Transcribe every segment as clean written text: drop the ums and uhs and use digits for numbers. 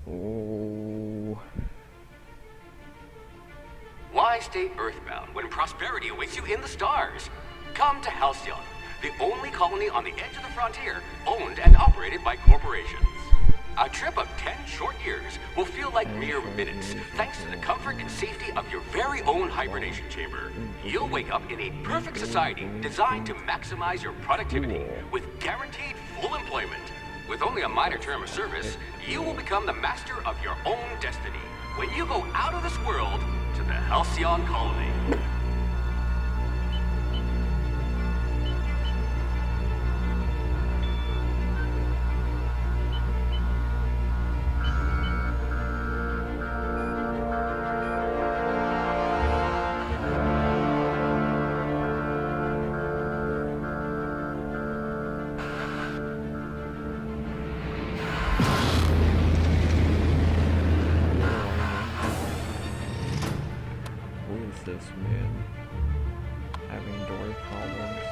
Oh. Why stay earthbound when prosperity awaits you in the stars? Come to Halcyon, the only colony on the edge of the frontier, owned and operated by corporations. A trip of 10 short years will feel like mere minutes, thanks to the comfort and safety of your very own hibernation chamber. You'll wake up in a perfect society designed to maximize your productivity with guaranteed full employment. With only a minor term of service, you will become the master of your own destiny when you go out of this world to the Halcyon colony. This man having door problems.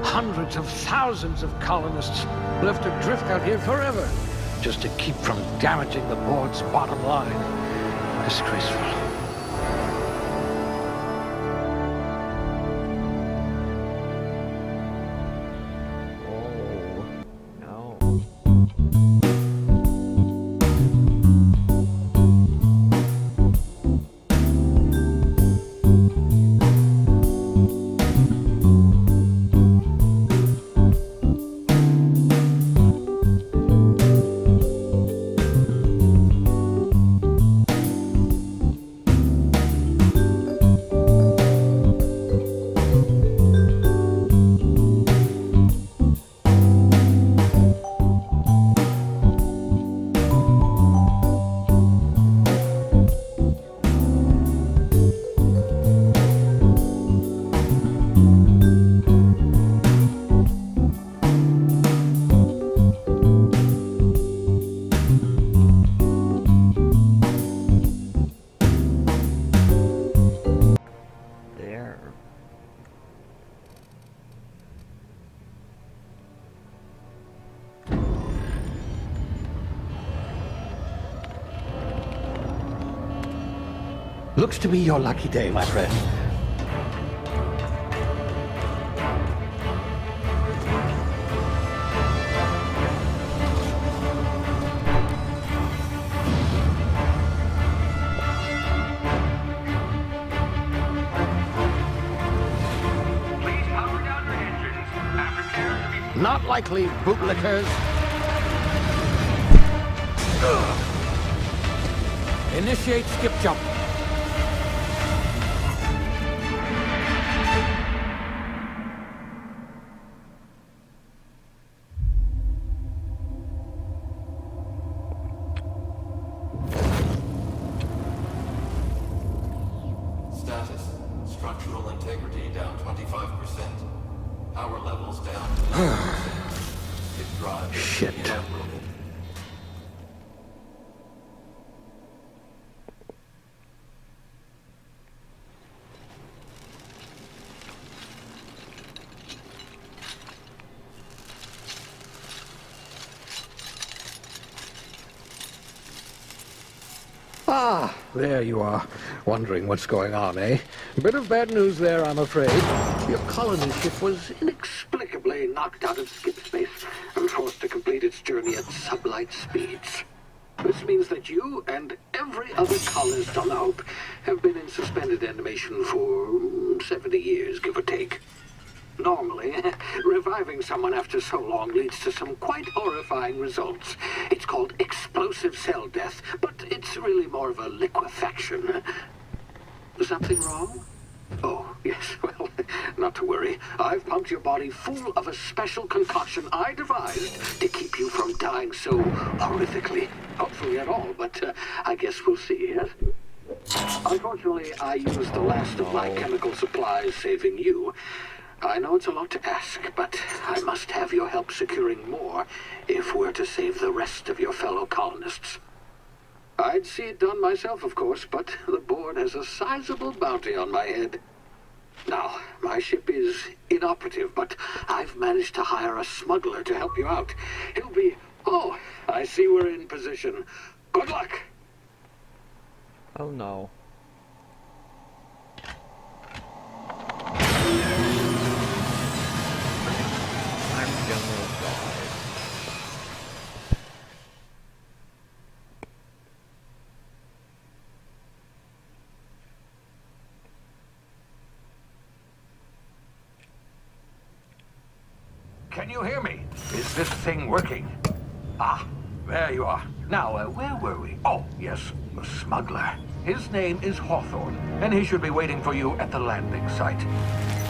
Hundreds of thousands of colonists left adrift out here forever, just to keep from damaging the board's bottom line. Disgraceful. Looks to be your lucky day, my friend. Please power down your engines. Aftercare to be... Not likely, bootlickers. Initiate skip jump. Status. Structural integrity down 25%. Power levels down to 90%. It drives Shit. inoperable. Ah, there you are. Wondering what's going on, eh? Bit of bad news there, I'm afraid. Your colony ship was inexplicably knocked out of skip space and forced to complete its journey at sublight speeds. This means that you and every other colonist on the Hope have been in suspended animation for 70 years, give or take. Normally, reviving someone after so long leads to some quite horrifying results. It's called explosive cell death, but it's really more of a liquefaction. Something wrong? Oh, yes, well, not to worry. I've pumped your body full of a special concoction I devised to keep you from dying so horrifically. Hopefully at all, but I guess we'll see, yes? Unfortunately, I used the last of my chemical supplies saving you. I know it's a lot to ask, but I must have your help securing more if we're to save the rest of your fellow colonists. I'd see it done myself, of course, but the board has a sizable bounty on my head. Now, my ship is inoperative, but I've managed to hire a smuggler to help you out. He'll be... Oh, I see we're in position. Good luck! Oh no. I'm gonna die. Can you hear me? Is this thing working? Ah, there you are. Now, where were we? Oh, yes, the smuggler. His name is Hawthorne, and he should be waiting for you at the landing site.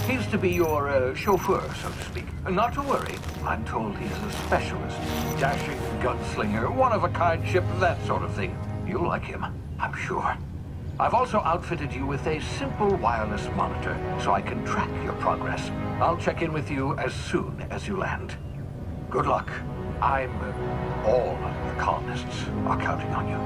He's to be your chauffeur, so to speak. Not to worry, I'm told he's a specialist. Dashing gunslinger, one-of-a-kind ship, that sort of thing. You'll like him, I'm sure. I've also outfitted you with a simple wireless monitor, so I can track your progress. I'll check in with you as soon as you land. Good luck. All the colonists are counting on you.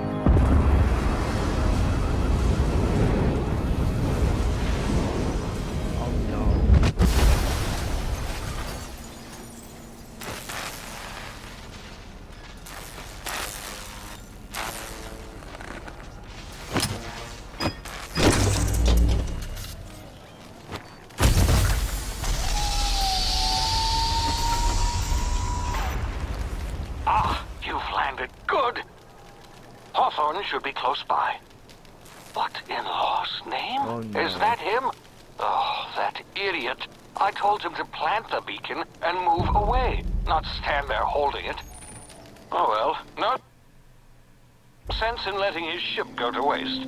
Should be close by. What in law's name? Oh, no. Is that him? Oh, that idiot. I told him to plant the beacon and move away, not stand there holding it. Oh well, no sense in letting his ship go to waste.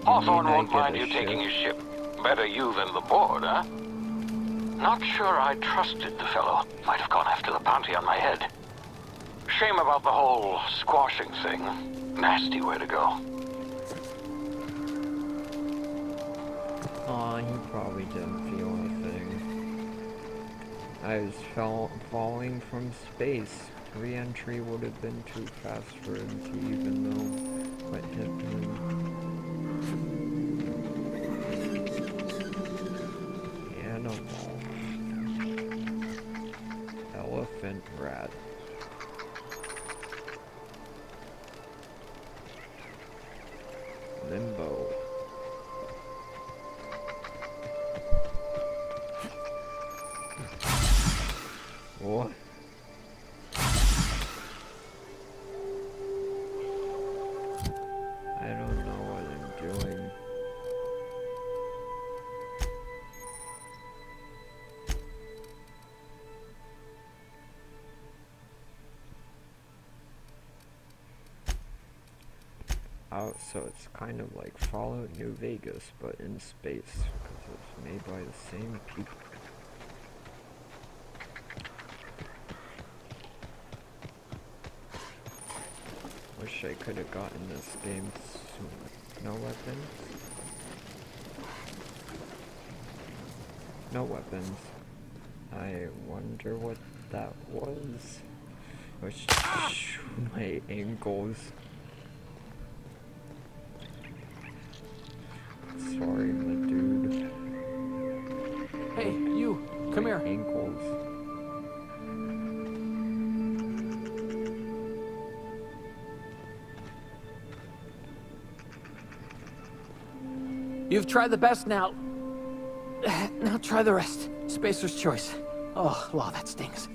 Hawthorne won't mind you taking his ship. Better you than the board, huh? Not sure I trusted the fellow. Might have gone after the bounty on my head. Shame about the whole squashing thing. Nasty way to go. Aw, he probably didn't feel anything. I was falling from space. Re-entry would have been too fast for him to even know what hit him. Animal. Elephant rat. Limbo. What? I don't know what I'm doing. Oh, so it's kind of like Fallout New Vegas, but in space, because it's made by the same people. Wish I could have gotten this game sooner. No weapons? No weapons. I wonder what that was. Which my ankles. Sorry, my dude. Hey, you! Come here. Ankles. You've tried the best now. Now try the rest. Spacer's choice. Oh, wow, that stings.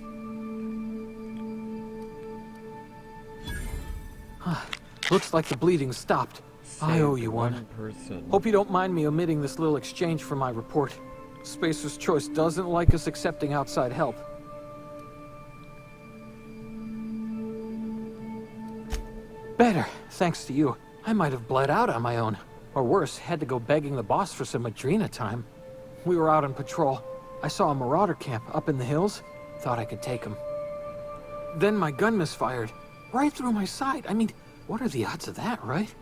Looks like the bleeding stopped. I owe you one. Person. Hope you don't mind me omitting this little exchange from my report. Spacer's Choice doesn't like us accepting outside help. Better, thanks to you. I might have bled out on my own. Or worse, had to go begging the boss for some Adrena time. We were out on patrol. I saw a marauder camp up in the hills. Thought I could take him. Then my gun misfired. Right through my side. I mean, what are the odds of that, right?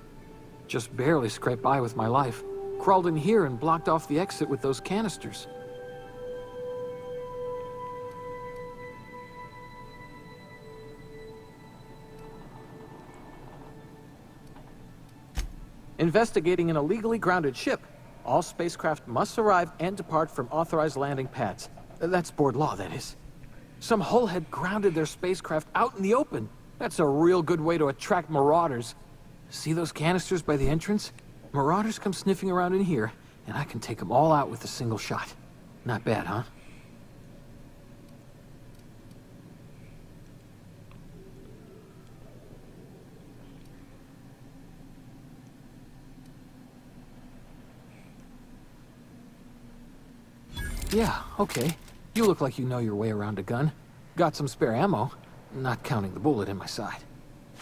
Just barely scraped by with my life. Crawled in here and blocked off the exit with those canisters. Investigating an illegally grounded ship. All spacecraft must arrive and depart from authorized landing pads. That's board law, that is. Some hullhead grounded their spacecraft out in the open. That's a real good way to attract marauders. See those canisters by the entrance? Marauders come sniffing around in here, and I can take them all out with a single shot. Not bad, huh? Yeah, okay. You look like you know your way around a gun. Got some spare ammo, not counting the bullet in my side.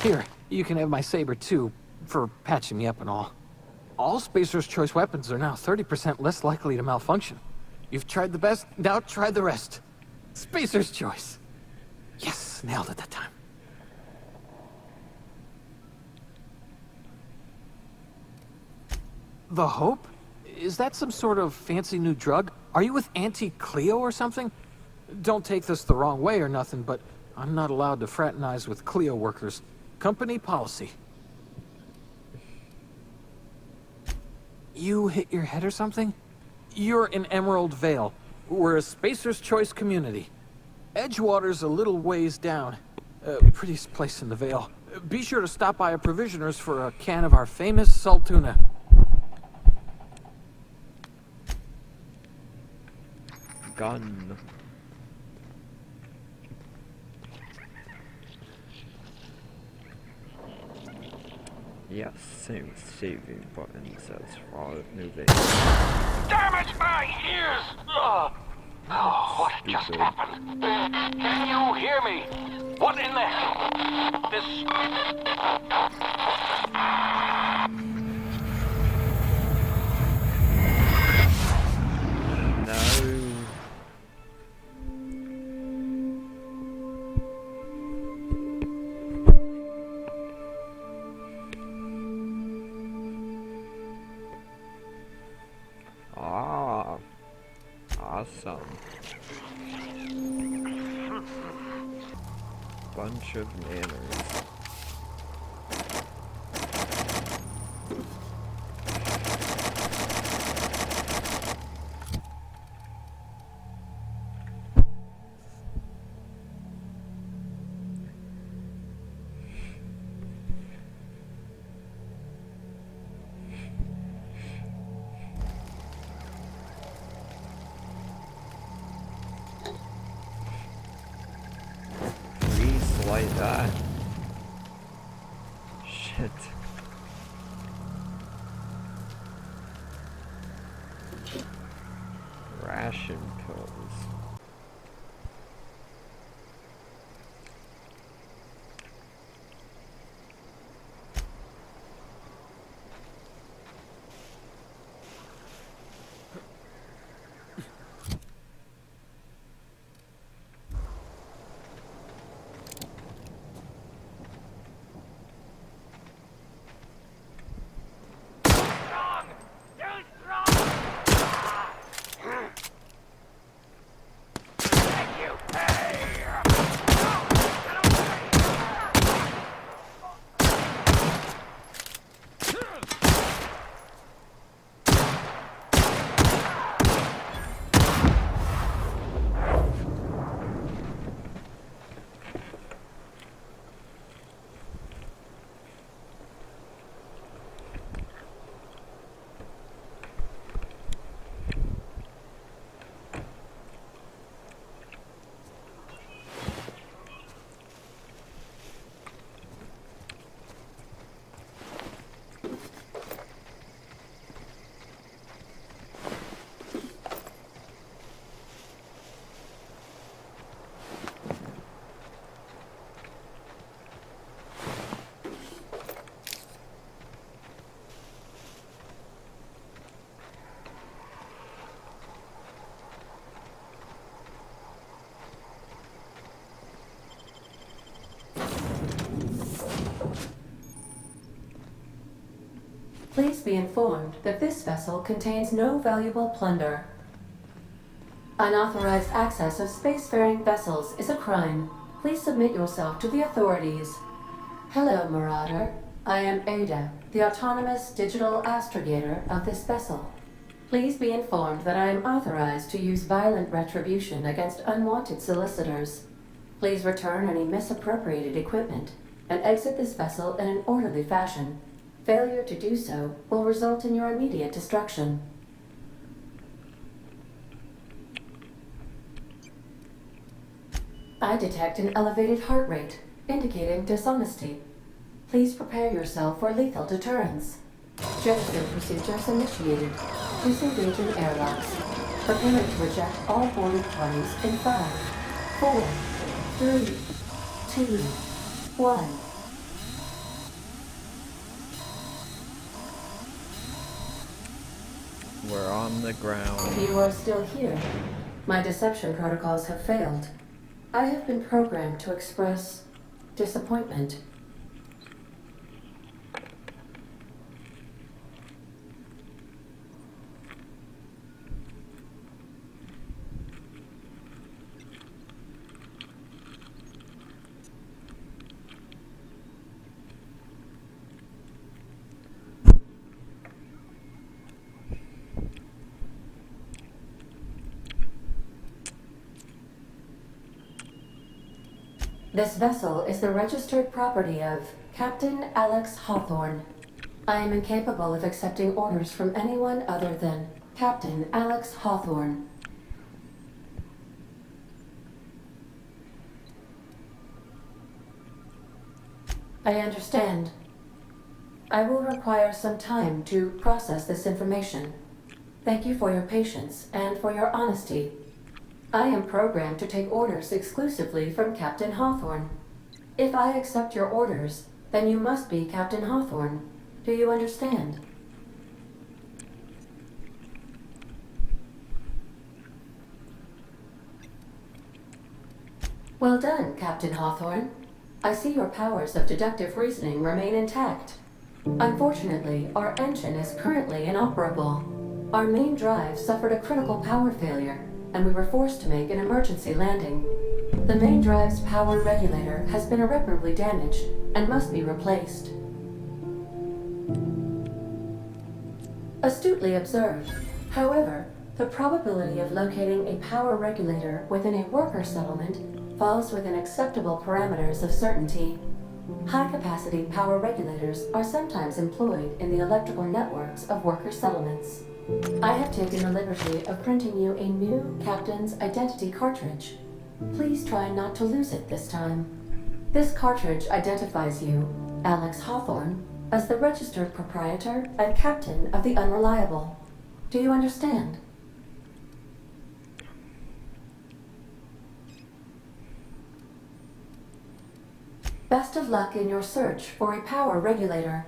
Here, you can have my saber too, for patching me up and all. All Spacer's Choice weapons are now 30% less likely to malfunction. You've tried the best, now try the rest. Spacer's Choice. Yes, nailed it that time. The Hope? Is that some sort of fancy new drug? Are you with Auntie Cleo or something? Don't take this the wrong way or nothing, but I'm not allowed to fraternize with Cleo workers. Company policy. You hit your head or something? You're in Emerald Vale. We're a Spacer's Choice community. Edgewater's a little ways down. Prettiest place in the Vale. Be sure to stop by a provisioner's for a can of our famous salt tuna. Gun. Yes, same saving button says for moving. Damn it, my ears! Oh, what just happened? Can you hear me? What in the hell? This... No. Ah, awesome. Bunch of manners. Like that. Shit. Ration pills. Please be informed that this vessel contains no valuable plunder. Unauthorized access of spacefaring vessels is a crime. Please submit yourself to the authorities. Hello, Marauder. I am Ada, the autonomous digital astrogator of this vessel. Please be informed that I am authorized to use violent retribution against unwanted solicitors. Please return any misappropriated equipment and exit this vessel in an orderly fashion. Failure to do so will result in your immediate destruction. I detect an elevated heart rate, indicating dishonesty. Please prepare yourself for lethal deterrence. Jettison procedures initiated. Disengage in airlocks. Preparing to eject all boarded parties in 5, 4, 3, 2, 1. We're on the ground. You are still here. My deception protocols have failed. I have been programmed to express disappointment. This vessel is the registered property of Captain Alex Hawthorne. I am incapable of accepting orders from anyone other than Captain Alex Hawthorne. I understand. I will require some time to process this information. Thank you for your patience and for your honesty. I am programmed to take orders exclusively from Captain Hawthorne. If I accept your orders, then you must be Captain Hawthorne. Do you understand? Well done, Captain Hawthorne. I see your powers of deductive reasoning remain intact. Unfortunately, our engine is currently inoperable. Our main drive suffered a critical power failure, and we were forced to make an emergency landing. The main drive's power regulator has been irreparably damaged and must be replaced. Astutely observed. However, the probability of locating a power regulator within a worker settlement falls within acceptable parameters of certainty. High-capacity power regulators are sometimes employed in the electrical networks of worker settlements. I have taken the liberty of printing you a new Captain's Identity cartridge. Please try not to lose it this time. This cartridge identifies you, Alex Hawthorne, as the registered proprietor and captain of the Unreliable. Do you understand? Best of luck in your search for a power regulator.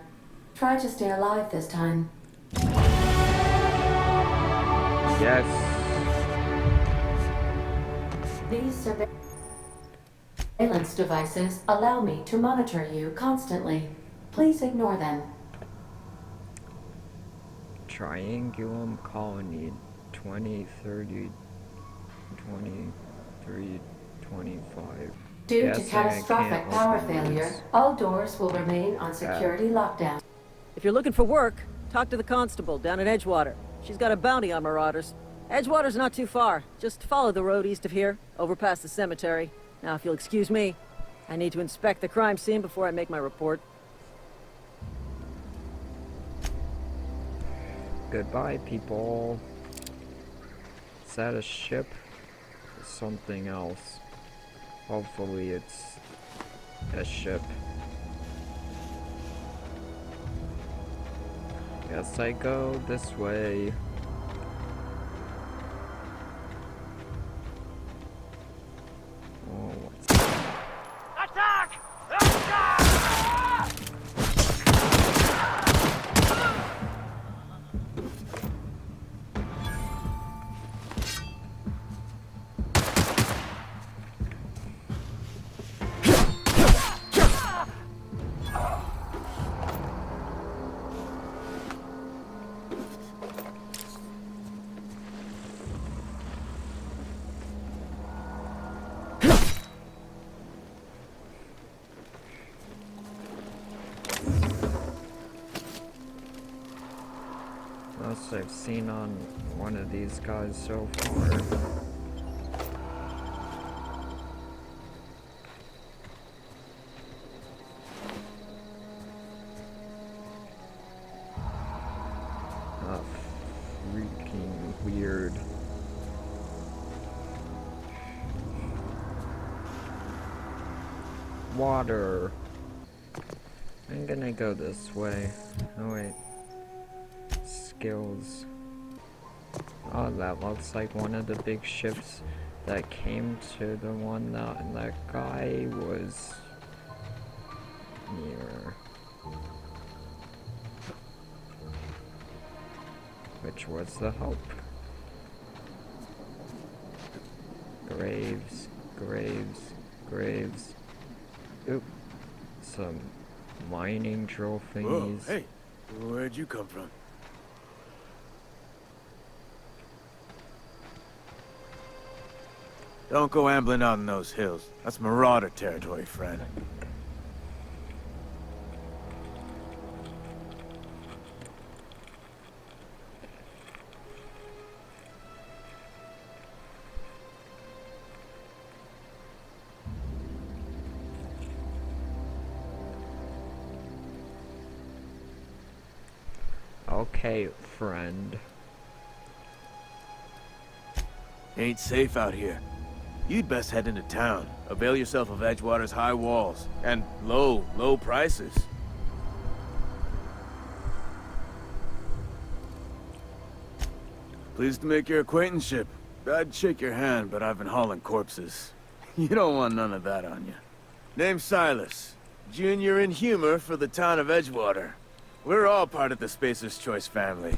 Try to stay alive this time. Yes. These surveillance devices allow me to monitor you constantly. Please ignore them. Triangulum colony 20, 30, 23, 25. Due to Guessing I catastrophic can't power open failure, these. all doors will remain on security lockdown. If you're looking for work, talk to the constable down at Edgewater. She's got a bounty on marauders. Edgewater's not too far. Just follow the road east of here, over past the cemetery. Now, if you'll excuse me, I need to inspect the crime scene before I make my report. Goodbye, people. Is that a ship? Or something else? Hopefully it's a ship. Guess I go this way. Oh, what's Attack! most I've seen on one of these guys so far. Freaking weird. Water. I'm gonna go this way. Oh wait. Skills. Oh, that looks like one of the big ships that came to the one that guy was near. Which was the Hope. Graves, graves, graves. Oop. Some mining drill thingies. Whoa, hey, where'd you come from? Don't go ambling out in those hills. That's Marauder territory, friend. Okay, friend. Ain't safe out here. You'd best head into town. Avail yourself of Edgewater's high walls and low prices. Pleased to make your acquaintanceship. I'd shake your hand, but I've been hauling corpses. You don't want none of that on you. Name's Silas. Junior in humor for the town of Edgewater. We're all part of the Spacer's Choice family.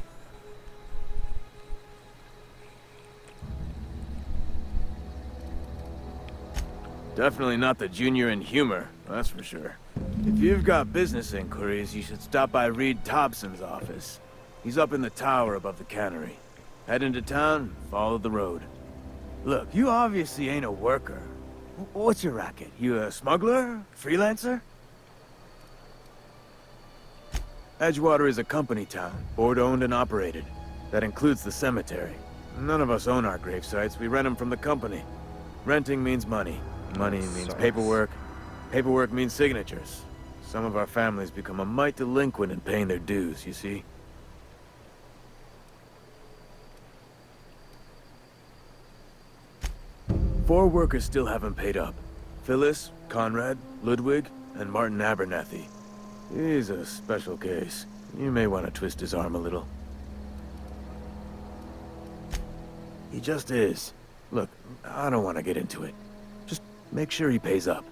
Definitely not the junior in humor, that's for sure. If you've got business inquiries, you should stop by Reed Thompson's office. He's up in the tower above the cannery. Head into town, follow the road. Look, you obviously ain't a worker. What's your racket? You a smuggler? Freelancer? Edgewater is a company town, board-owned and operated. That includes the cemetery. None of us own our grave sites, we rent them from the company. Renting means money. Money means paperwork. Paperwork means signatures. Some of our families become a mite delinquent in paying their dues, you see? Four workers still haven't paid up. Phyllis, Conrad, Ludwig, and Martin Abernathy. He's a special case. You may want to twist his arm a little. He just is. Look, I don't want to get into it. Just make sure he pays up.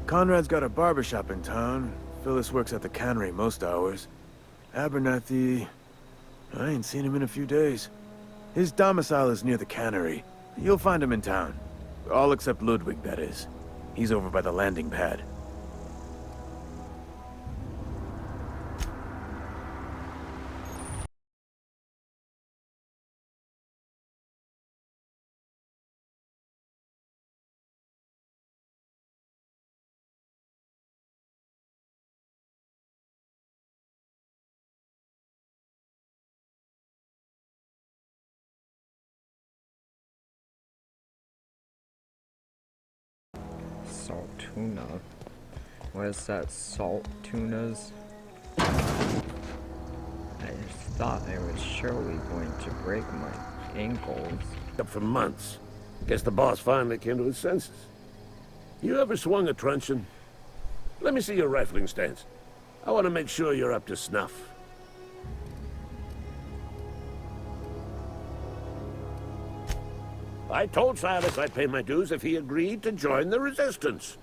Conrad's got a barbershop in town. Phyllis works at the cannery most hours. Abernathy... I ain't seen him in a few days. His domicile is near the cannery. You'll find him in town. All except Ludwig, that is. He's over by the landing pad. Salt tuna. What is that? Salt tunas? I just thought I was surely going to break my ankles. Up for months. Guess the boss finally came to his senses. You ever swung a truncheon? Let me see your rifling stance. I want to make sure you're up to snuff. I told Silas I'd pay my dues if he agreed to join the Resistance.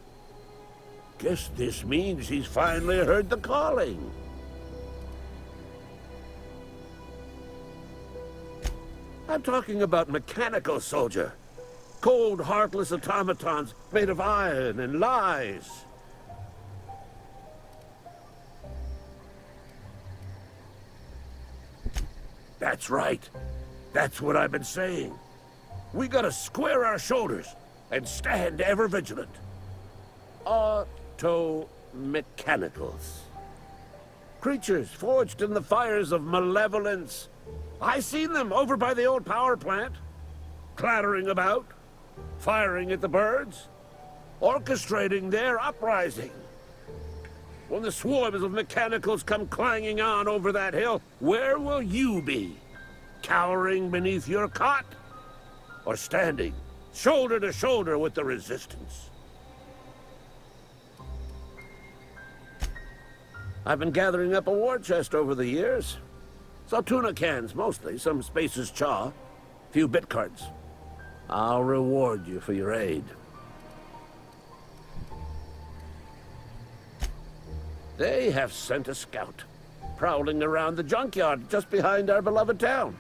Guess this means he's finally heard the calling. I'm talking about mechanical soldier. Cold, heartless automatons made of iron and lies. That's right. That's what I've been saying. We gotta square our shoulders and stand ever vigilant. Automaton. mechanicals. Creatures forged in the fires of malevolence. I seen them over by the old power plant, clattering about, firing at the birds, orchestrating their uprising. When the swarms of mechanicals come clanging on over that hill, where will you be? Cowering beneath your cot? Or standing, shoulder to shoulder with the resistance? I've been gathering up a war chest over the years. Saltuna cans, mostly, some Spacer's Chaw, few bit cards. I'll reward you for your aid. They have sent a scout, prowling around the junkyard just behind our beloved town.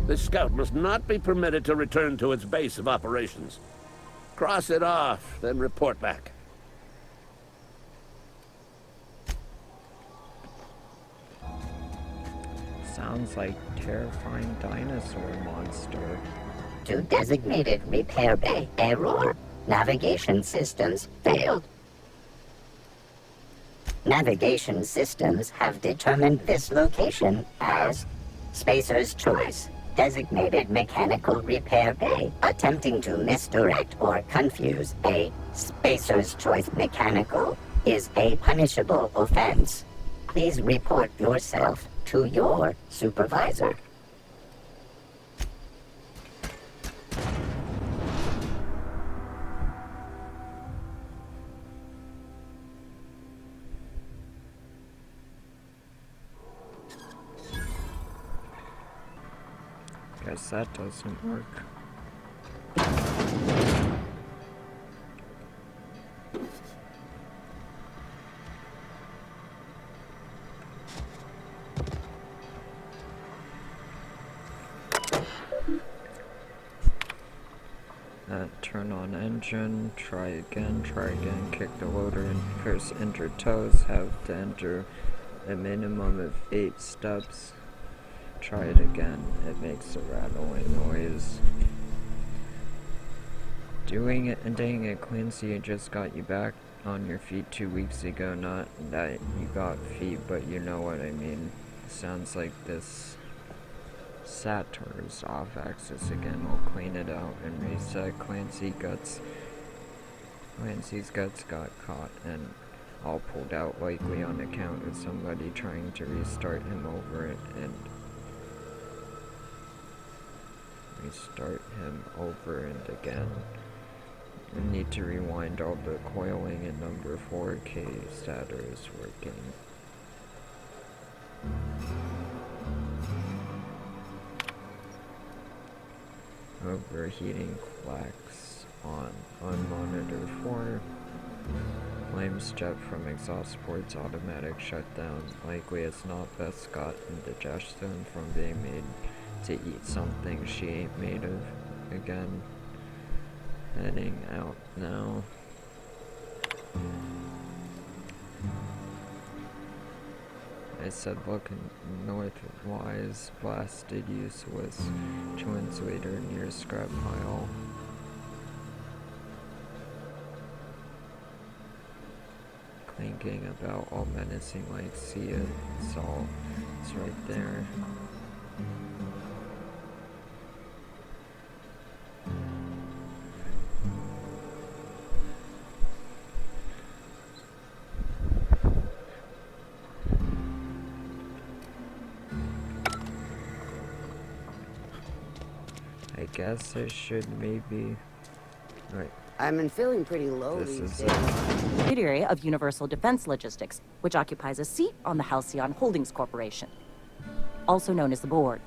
This scout must not be permitted to return to its base of operations. Cross it off, then report back. Sounds like terrifying dinosaur monster. To designated repair bay. Error. Navigation systems failed. Navigation systems have determined this location as Spacer's Choice. Designated mechanical repair bay. Attempting to misdirect or confuse a Spacer's Choice mechanical is a punishable offense. Please report yourself to your supervisor. Guess that doesn't work. Turn on engine, try again, kick the loader in, first enter toes, have to enter a minimum of 8 steps. Try it again, it makes a rattling noise. Dang it, Clancy, I just got you back on your feet 2 weeks ago, not that you got feet, but you know what I mean. Sounds like this Saturn's off axis again. We'll clean it out and reset. Clancy's guts got caught and all pulled out, likely on account of somebody trying to restart him over it and restart him over and again. We need to rewind all the coiling and number 4K stator is working. Overheating clacks on monitor 4. Flames jet from exhaust ports, automatic shutdown. Likely it's not best got indigestion from being made to eat something she ain't made of again. Heading out now. I said looking northwise, blasted useless. Translator near scrap pile. Clinking about all menacing like see it. It's right there. I guess I should maybe... Right. I've been feeling pretty low This these is days. Subsidiary of Universal Defense Logistics, which occupies a seat on the Halcyon Holdings Corporation, also known as the Board.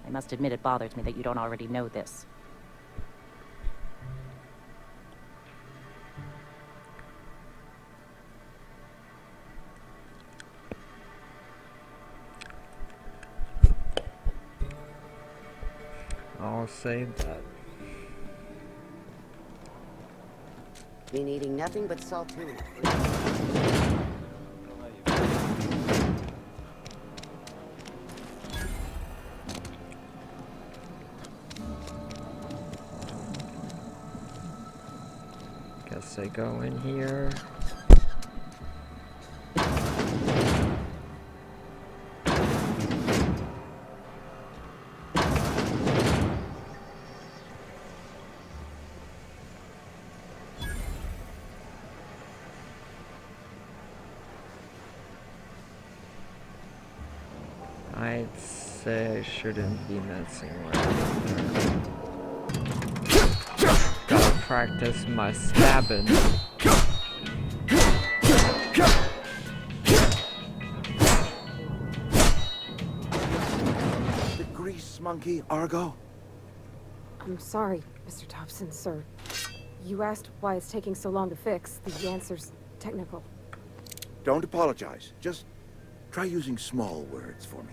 I must admit it bothers me that you don't already know this. I'll say that. Been eating nothing but saltuna. Guess I go in here. say I shouldn't be messing around there. Gotta practice my stabbing. The grease monkey, Argo? I'm sorry, Mr. Thompson, sir. You asked why it's taking so long to fix. The answer's technical. Don't apologize. Just try using small words for me.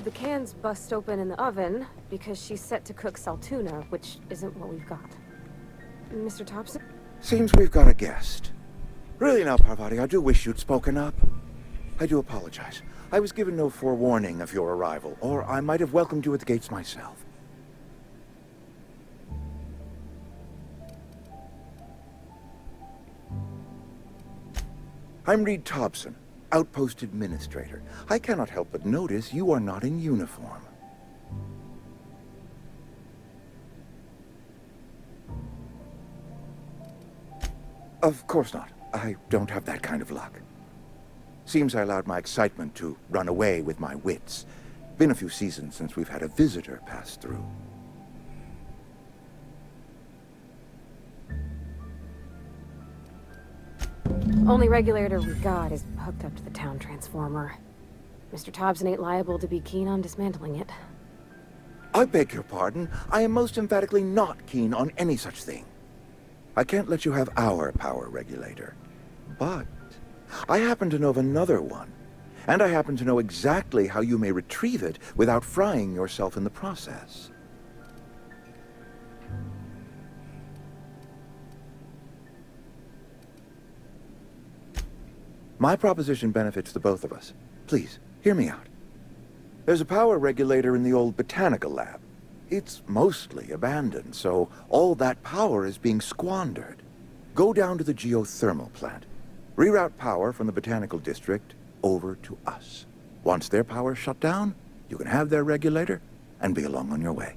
The can's bust open in the oven because she's set to cook saltuna, which isn't what we've got. Mr. Thompson? Seems we've got a guest. Really now, Parvati, I do wish you'd spoken up. I do apologize. I was given no forewarning of your arrival, or I might have welcomed you at the gates myself. I'm Reed Thompson, Outpost Administrator. I cannot help but notice you are not in uniform. Of course not. I don't have that kind of luck. Seems I allowed my excitement to run away with my wits. Been a few seasons since we've had a visitor pass through. Only regulator we got is hooked up to the town transformer. Mr. Thompson ain't liable to be keen on dismantling it. I beg your pardon. I am most emphatically not keen on any such thing. I can't let you have our power regulator. But I happen to know of another one. And I happen to know exactly how you may retrieve it without frying yourself in the process. My proposition benefits the both of us. Please, hear me out. There's a power regulator in the old botanical lab. It's mostly abandoned, so all that power is being squandered. Go down to the geothermal plant. Reroute power from the botanical district over to us. Once their power's shut down, you can have their regulator and be along on your way.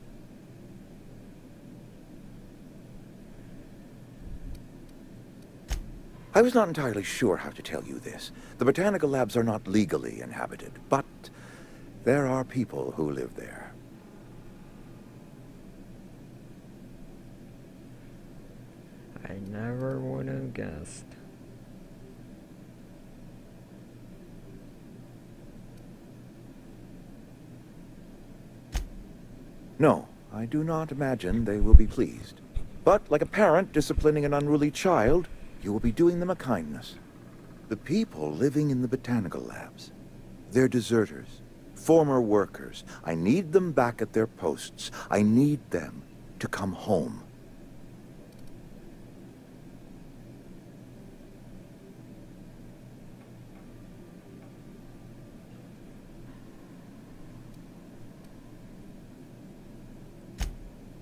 I was not entirely sure how to tell you this. The botanical labs are not legally inhabited, but there are people who live there. I never would have guessed. No, I do not imagine they will be pleased. But like a parent disciplining an unruly child, you will be doing them a kindness. The people living in the botanical labs, they're deserters, former workers. I need them back at their posts. I need them to come home.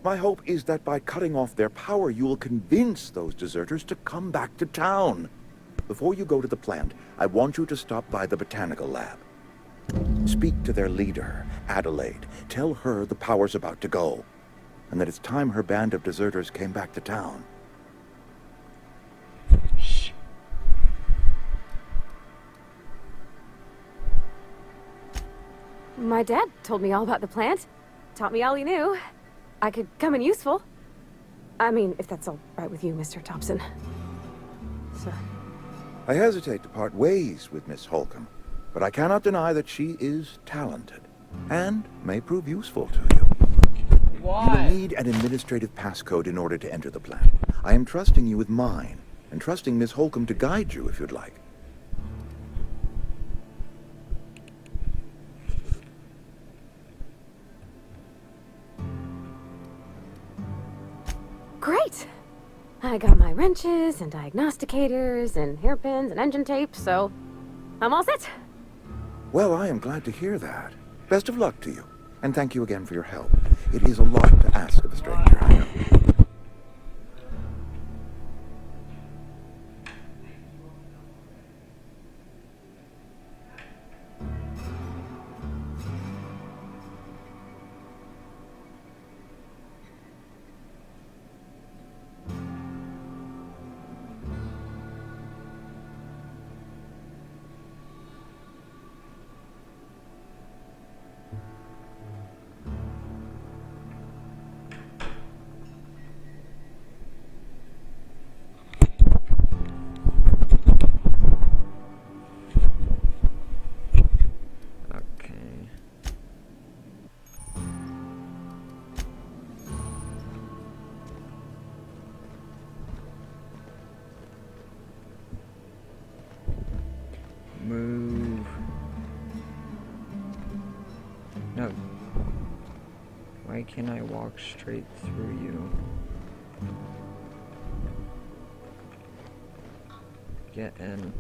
My hope is that by cutting off their power, you will convince those deserters to come back to town. Before you go to the plant, I want you to stop by the botanical lab. Speak to their leader, Adelaide. Tell her the power's about to go, and that it's time her band of deserters came back to town. My dad told me all about the plant. Taught me all he knew. I could come in useful. I mean, if that's all right with you, Mr. Thompson. Sir. I hesitate to part ways with Miss Holcomb, but I cannot deny that she is talented, and may prove useful to you. Why? You will need an administrative passcode in order to enter the plant. I am trusting you with mine, and trusting Miss Holcomb to guide you if you'd like. Great! I got my wrenches and diagnosticators and hairpins and engine tape, so I'm all set. Well, I am glad to hear that. Best of luck to you, and thank you again for your help. It is a lot to ask of a stranger, I know. walk straight through you. Get in.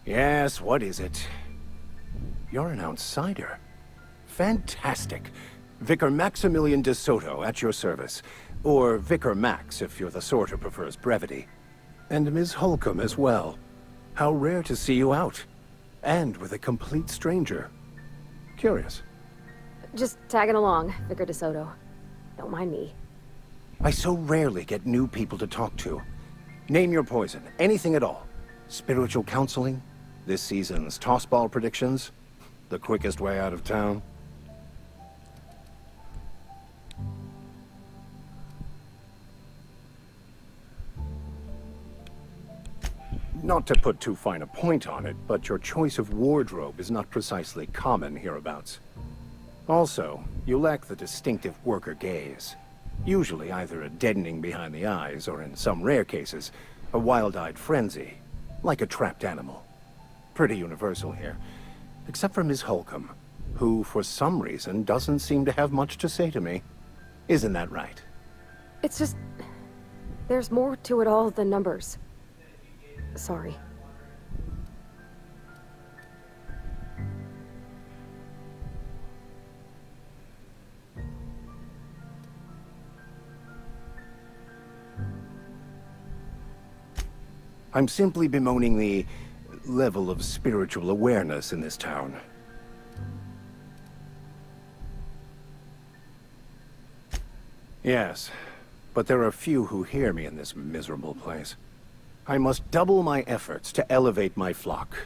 Yes, what is it? You're an outsider. Fantastic. Vicar Maximilian de Soto, at your service. Or Vicar Max, if you're the sort who prefers brevity. And Ms. Holcomb as well. How rare to see you out. And with a complete stranger. Curious. Just tagging along, Vicar de Soto. Don't mind me. I so rarely get new people to talk to. Name your poison, anything at all. Spiritual counseling? This season's tossball predictions? The quickest way out of town? Not to put too fine a point on it, but your choice of wardrobe is not precisely common hereabouts. Also, you lack the distinctive worker gaze. Usually either a deadening behind the eyes, or in some rare cases, a wild-eyed frenzy, like a trapped animal. Pretty universal here, except for Ms. Holcomb, who, for some reason, doesn't seem to have much to say to me. Isn't that right? It's just... there's more to it all than numbers. Sorry. I'm simply bemoaning the level of spiritual awareness in this town. Yes, but there are few who hear me in this miserable place. I must double my efforts to elevate my flock.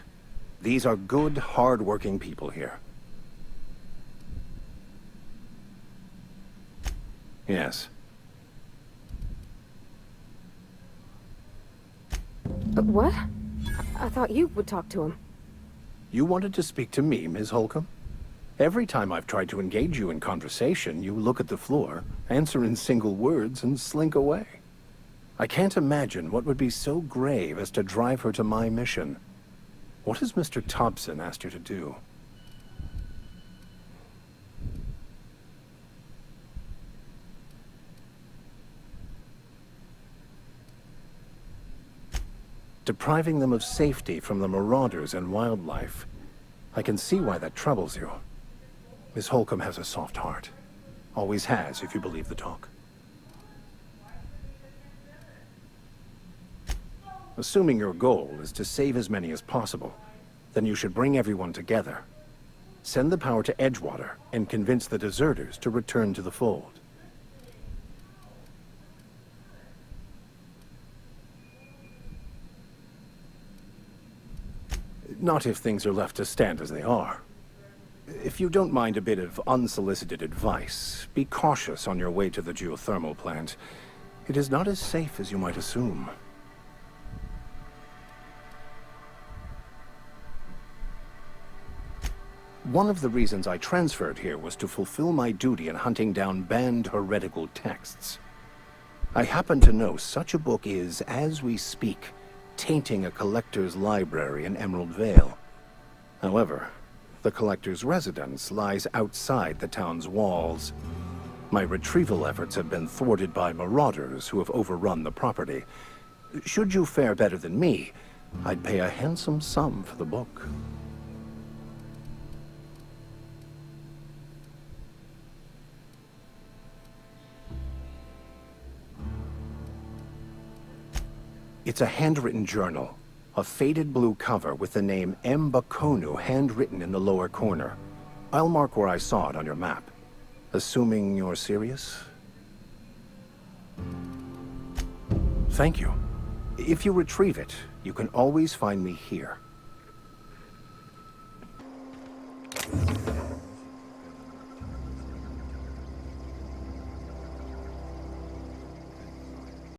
These are good, hard-working people here. Yes. What? I thought you would talk to him. You wanted to speak to me, Ms. Holcomb? Every time I've tried to engage you in conversation, you look at the floor, answer in single words, and slink away. I can't imagine what would be so grave as to drive her to my mission. What has Mr. Thompson asked you to do? Depriving them of safety from the marauders and wildlife. I can see why that troubles you. Miss Holcomb has a soft heart. Always has, if you believe the talk. Assuming your goal is to save as many as possible, then you should bring everyone together. Send the power to Edgewater and convince the deserters to return to the fold. Not if things are left to stand as they are. If you don't mind a bit of unsolicited advice, be cautious on your way to the geothermal plant. It is not as safe as you might assume. One of the reasons I transferred here was to fulfill my duty in hunting down banned heretical texts. I happen to know such a book is, as we speak, tainting a collector's library in Emerald Vale. However, the collector's residence lies outside the town's walls. My retrieval efforts have been thwarted by marauders who have overrun the property. Should you fare better than me, I'd pay a handsome sum for the book. It's a handwritten journal, a faded blue cover with the name M'Bakono handwritten in the lower corner. I'll mark where I saw it on your map. Assuming you're serious? Thank you. If you retrieve it, you can always find me here.